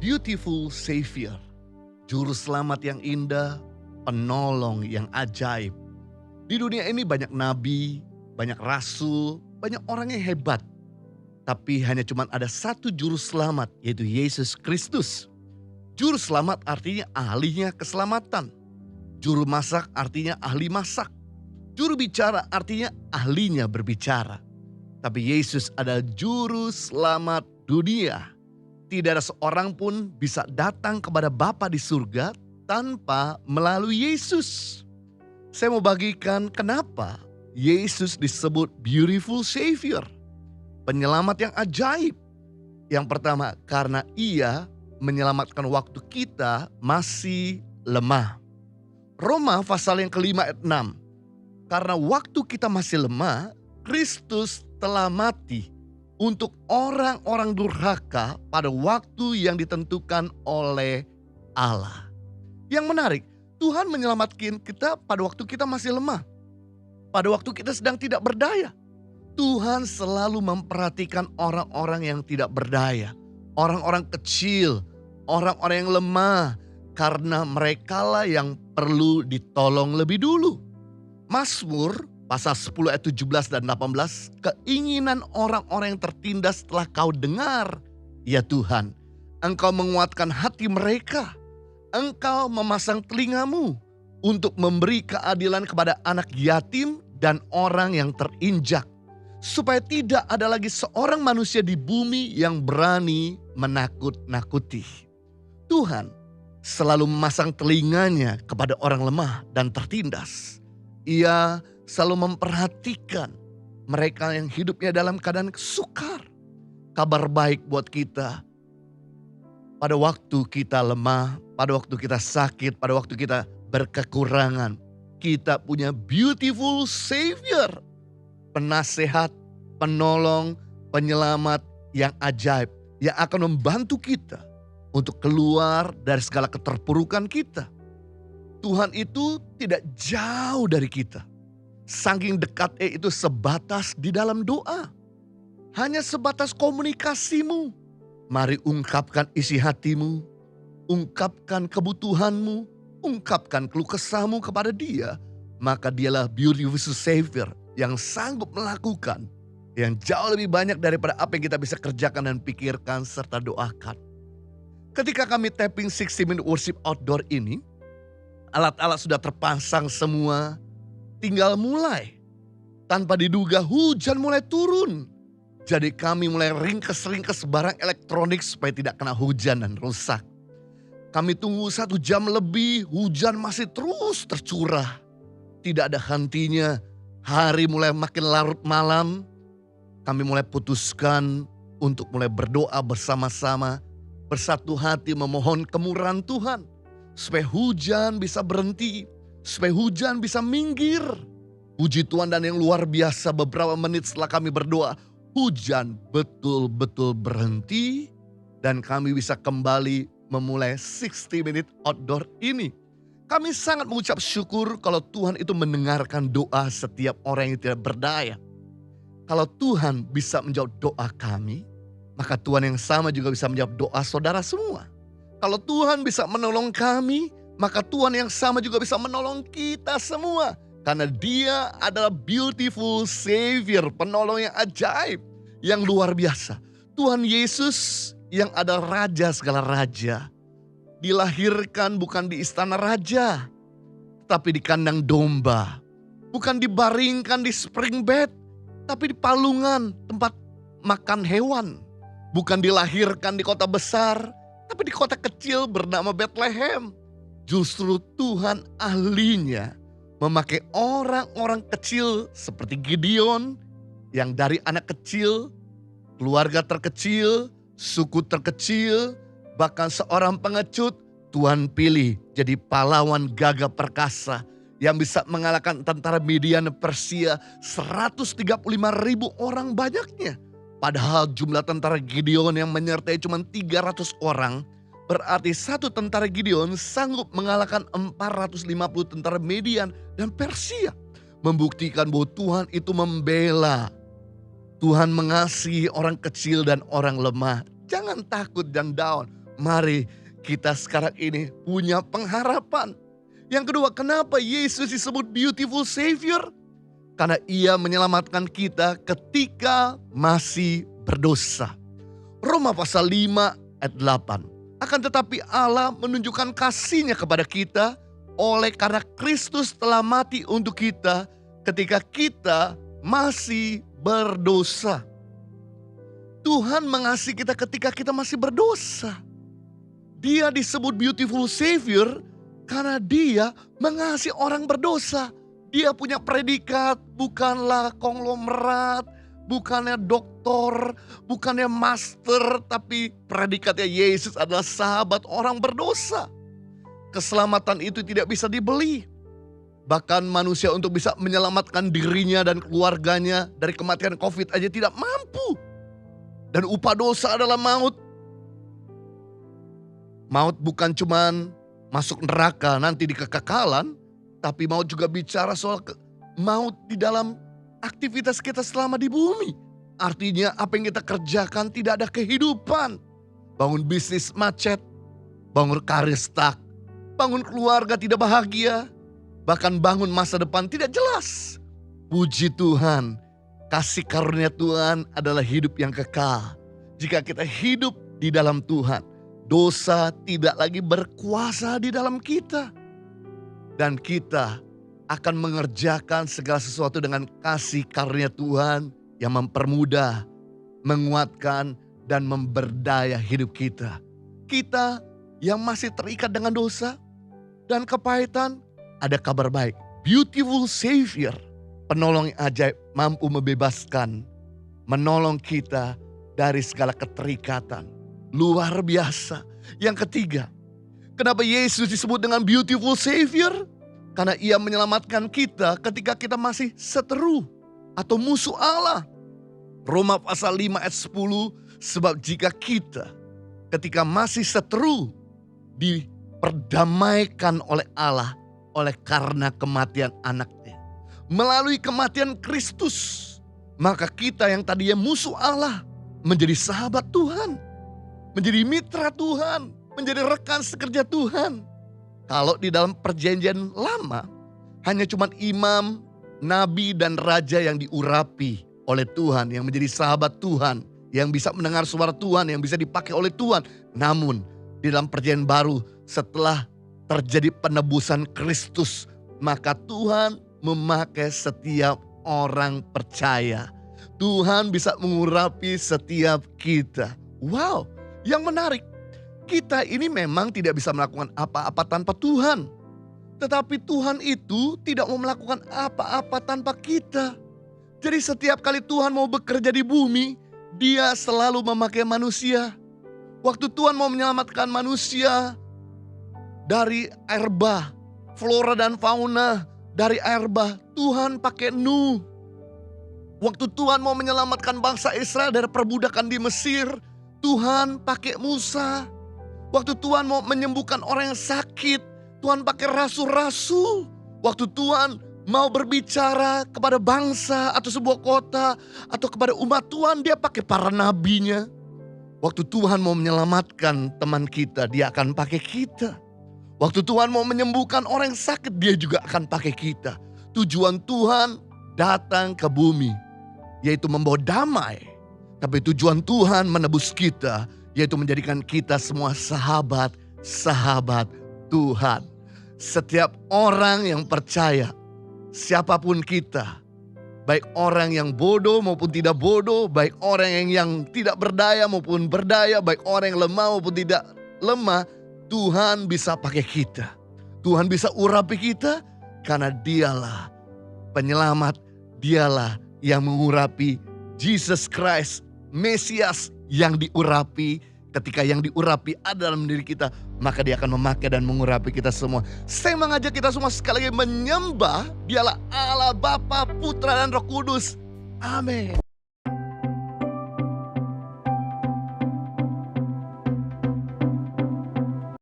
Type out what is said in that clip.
beautiful Savior. Juru selamat yang indah, penolong yang ajaib. Di dunia ini banyak nabi, banyak rasul, banyak orang yang hebat. Tapi hanya cuma ada satu juru selamat, yaitu Yesus Kristus. Juru selamat artinya ahlinya keselamatan. Juru masak artinya ahli masak. Juru bicara artinya ahlinya berbicara. Tapi Yesus adalah juru selamat dunia. Tidak ada seorang pun bisa datang kepada Bapa di surga tanpa melalui Yesus. Saya mau bagikan kenapa Yesus disebut beautiful Savior. Penyelamat yang ajaib. Yang pertama, karena ia menyelamatkan waktu kita masih lemah. Roma pasal yang kelima ayat 6. Karena waktu kita masih lemah, Kristus telah mati untuk orang-orang durhaka pada waktu yang ditentukan oleh Allah. Yang menarik, Tuhan menyelamatkan kita pada waktu kita masih lemah. Pada waktu kita sedang tidak berdaya. Tuhan selalu memperhatikan orang-orang yang tidak berdaya. Orang-orang kecil, orang-orang yang lemah. Karena merekalah yang perlu ditolong lebih dulu. Mazmur pasal 10 ayat 17 dan 18. Keinginan orang-orang yang tertindas telah kau dengar. Ya Tuhan, Engkau menguatkan hati mereka. Engkau memasang telingamu untuk memberi keadilan kepada anak yatim dan orang yang terinjak. Supaya tidak ada lagi seorang manusia di bumi yang berani menakut-nakuti. Tuhan selalu memasang telinganya kepada orang lemah dan tertindas. Ia selalu memperhatikan mereka yang hidupnya dalam keadaan sukar. Kabar baik buat kita. Pada waktu kita lemah, pada waktu kita sakit, pada waktu kita berkekurangan. Kita punya beautiful Savior. Penasehat, penolong, penyelamat yang ajaib. Yang akan membantu kita untuk keluar dari segala keterpurukan kita. Tuhan itu tidak jauh dari kita. Saking dekatnya itu sebatas di dalam doa. Hanya sebatas komunikasimu. Mari ungkapkan isi hatimu. Ungkapkan kebutuhanmu. Ungkapkan keluh kesahmu kepada Dia. Maka Dialah beautiful Savior yang sanggup melakukan yang jauh lebih banyak daripada apa yang kita bisa kerjakan dan pikirkan serta doakan. Ketika kami tapping 60 Minute Worship Outdoor ini, alat-alat sudah terpasang semua, tinggal mulai. Tanpa diduga hujan mulai turun. Jadi kami mulai ringkes-ringkes barang elektronik supaya tidak kena hujan dan rusak. Kami tunggu 1 jam lebih, hujan masih terus tercurah. Tidak ada hentinya, hari mulai makin larut malam. Kami mulai putuskan untuk mulai berdoa bersama-sama. Bersatu hati memohon kemurahan Tuhan. Supaya hujan bisa berhenti. Supaya hujan bisa minggir. Puji Tuhan dan yang luar biasa beberapa menit setelah kami berdoa. Hujan betul-betul berhenti. Dan kami bisa kembali memulai 60 Minute Outdoor ini. Kami sangat mengucap syukur kalau Tuhan itu mendengarkan doa setiap orang yang tidak berdaya. Kalau Tuhan bisa menjawab doa kami, maka Tuhan yang sama juga bisa menjawab doa saudara semua. Kalau Tuhan bisa menolong kami, maka Tuhan yang sama juga bisa menolong kita semua. Karena Dia adalah beautiful Savior, penolong yang ajaib, yang luar biasa. Tuhan Yesus yang adalah Raja segala raja. Dilahirkan bukan di istana raja, tapi di kandang domba. Bukan dibaringkan di spring bed, tapi di palungan tempat makan hewan. Bukan dilahirkan di kota besar, tapi di kota kecil bernama Bethlehem. Justru Tuhan ahlinya memakai orang-orang kecil seperti Gideon, yang dari anak kecil, keluarga terkecil, suku terkecil, bahkan seorang pengecut, Tuhan pilih jadi pahlawan gagah perkasa yang bisa mengalahkan tentara Midian Persia 135.000 orang banyaknya. Padahal jumlah tentara Gideon yang menyertai cuma 300 orang, berarti satu tentara Gideon sanggup mengalahkan 450 tentara Midian dan Persia. Membuktikan bahwa Tuhan itu membela. Tuhan mengasihi orang kecil dan orang lemah. Jangan takut dan down. Mari kita sekarang ini punya pengharapan. Yang kedua, kenapa Yesus disebut beautiful Savior? Karena ia menyelamatkan kita ketika masih berdosa. Roma pasal 5 ayat 8. Akan tetapi Allah menunjukkan kasih-Nya kepada kita oleh karena Kristus telah mati untuk kita ketika kita masih berdosa. Tuhan mengasihi kita ketika kita masih berdosa. Dia disebut beautiful Savior karena dia mengasihi orang berdosa. Dia punya predikat, bukanlah konglomerat, bukannya doktor, bukannya master, tapi predikatnya Yesus adalah sahabat orang berdosa. Keselamatan itu tidak bisa dibeli. Bahkan manusia untuk bisa menyelamatkan dirinya dan keluarganya dari kematian COVID aja tidak mampu. Dan upah dosa adalah maut. Maut bukan cuman masuk neraka nanti di kekekalan, tapi maut juga bicara soal maut di dalam aktivitas kita selama di bumi. Artinya apa yang kita kerjakan tidak ada kehidupan. Bangun bisnis macet, bangun karir stuck, bangun keluarga tidak bahagia, bahkan bangun masa depan tidak jelas. Puji Tuhan, kasih karunia Tuhan adalah hidup yang kekal. Jika kita hidup di dalam Tuhan, dosa tidak lagi berkuasa di dalam kita. Dan kita akan mengerjakan segala sesuatu dengan kasih karunia Tuhan yang mempermudah, menguatkan, dan memberdaya hidup kita. Kita yang masih terikat dengan dosa dan kepahitan, ada kabar baik. Beautiful Savior, penolong yang ajaib, mampu membebaskan, menolong kita dari segala keterikatan. Luar biasa. Yang ketiga, kenapa Yesus disebut dengan beautiful Savior? Karena ia menyelamatkan kita ketika kita masih seteru atau musuh Allah. Roma pasal 5 ayat 10, sebab jika kita ketika masih seteru diperdamaikan oleh Allah oleh karena kematian anaknya. Melalui kematian Kristus, maka kita yang tadinya musuh Allah menjadi sahabat Tuhan. Menjadi mitra Tuhan, menjadi rekan sekerja Tuhan. Kalau di dalam perjanjian lama, hanya cuma imam, nabi, dan raja yang diurapi oleh Tuhan, yang menjadi sahabat Tuhan, yang bisa mendengar suara Tuhan, yang bisa dipakai oleh Tuhan. Namun di dalam perjanjian baru, setelah terjadi penebusan Kristus, maka Tuhan memakai setiap orang percaya. Tuhan bisa mengurapi setiap kita. Wow! Yang menarik, kita ini memang tidak bisa melakukan apa-apa tanpa Tuhan. Tetapi Tuhan itu tidak mau melakukan apa-apa tanpa kita. Jadi setiap kali Tuhan mau bekerja di bumi, Dia selalu memakai manusia. Waktu Tuhan mau menyelamatkan manusia dari air bah, flora dan fauna dari air bah, Tuhan pakai Nuh. Waktu Tuhan mau menyelamatkan bangsa Israel dari perbudakan di Mesir, Tuhan pakai Musa. Waktu Tuhan mau menyembuhkan orang yang sakit, Tuhan pakai rasul-rasul. Waktu Tuhan mau berbicara kepada bangsa atau sebuah kota atau kepada umat Tuhan, Dia pakai para nabinya. Waktu Tuhan mau menyelamatkan teman kita, Dia akan pakai kita. Waktu Tuhan mau menyembuhkan orang yang sakit, Dia juga akan pakai kita. Tujuan Tuhan datang ke bumi, yaitu membawa damai. Tapi tujuan Tuhan menebus kita, yaitu menjadikan kita semua sahabat-sahabat Tuhan. Setiap orang yang percaya, siapapun kita, baik orang yang bodoh maupun tidak bodoh, baik orang yang tidak berdaya maupun berdaya, baik orang yang lemah maupun tidak lemah, Tuhan bisa pakai kita. Tuhan bisa urapi kita karena Dialah penyelamat, Dialah yang mengurapi. Jesus Christ, Mesias yang diurapi. Ketika yang diurapi ada dalam diri kita, maka Dia akan memakai dan mengurapi kita semua. Saya mengajak kita semua sekali lagi menyembah Dialah Allah Bapa, Putra, dan Roh Kudus. Amin.